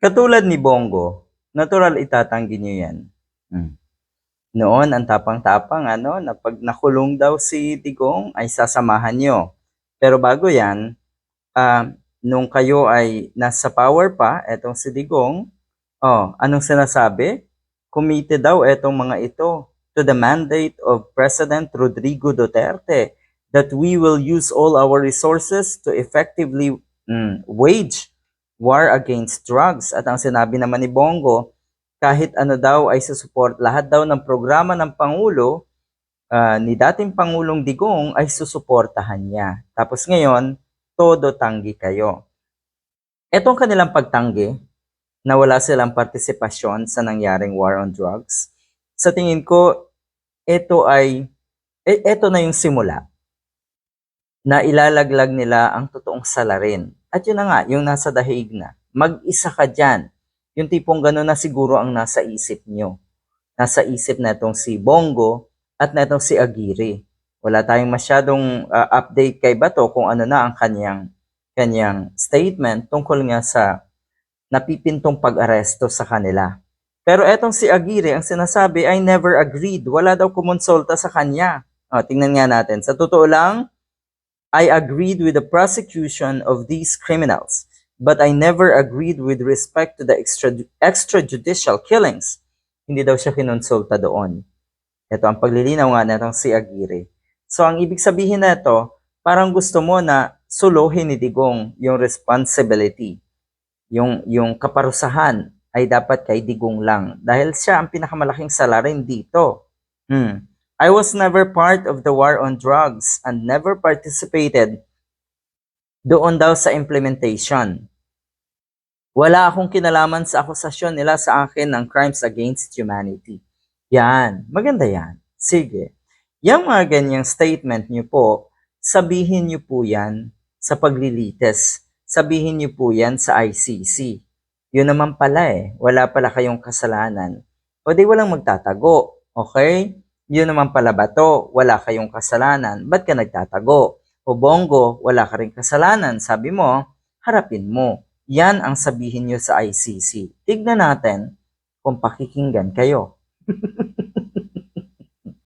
Katulad ni Bongo, natural itatanggi niyo yan. Noon, ang tapang-tapang na pag nakulong daw si Digong ay sasamahan niyo. Pero bago yan, nung kayo ay nasa power pa, etong si Digong, anong sinasabi? Committed daw etong mga ito to the mandate of President Rodrigo Duterte that we will use all our resources to effectively wage war against drugs. At ang sinabi naman ni Bongo, kahit ano daw ay susuport, lahat daw ng programa ng Pangulo ni dating Pangulong Digong ay susuportahan niya. Tapos ngayon, todo tanggi kayo. Etong kanilang pagtanggi, na wala silang partisipasyon sa nangyaring war on drugs, sa tingin ko, ito na yung simula na ilalaglag nila ang totoong salarin. At yun na nga, yung nasa dahig na. Mag-isa ka dyan. Yung tipong gano'n na siguro ang nasa isip nyo. Nasa isip na itong si Bongo at na itong si Aguirre. Wala tayong masyadong update kay Bato kung ano na ang kanyang statement tungkol nga sa napipintong pag-aresto sa kanila. Pero etong si Aguirre, ang sinasabi ay never agreed. Wala daw kumonsulta sa kanya. Tingnan nga natin. Sa totoo lang, I agreed with the prosecution of these criminals, but I never agreed with respect to the extrajudicial killings. Hindi daw siya kinonsulta doon. Ito ang paglilinaw nga netong si Aguirre. So ang ibig sabihin na ito, parang gusto mo na suluhin ni Digong yung responsibility. Yung kaparusahan ay dapat kay Digong lang dahil siya ang pinakamalaking salarin dito. I was never part of the war on drugs and never participated doon daw sa implementation. Wala akong kinalaman sa akusasyon nila sa akin ng crimes against humanity. Yan, maganda yan. Sige. Yung mga ganyang statement nyo po, sabihin nyo po yan sa paglilitis. Sabihin nyo po yan sa ICC. Yun naman pala wala pala kayong kasalanan. O di walang magtatago, okay? Yun naman pala Bato, wala kayong kasalanan, ba't ka nagtatago? O Bongo, wala ka rin kasalanan, sabi mo, harapin mo. Yan ang sabihin nyo sa ICC. Tignan natin kung pakikinggan kayo.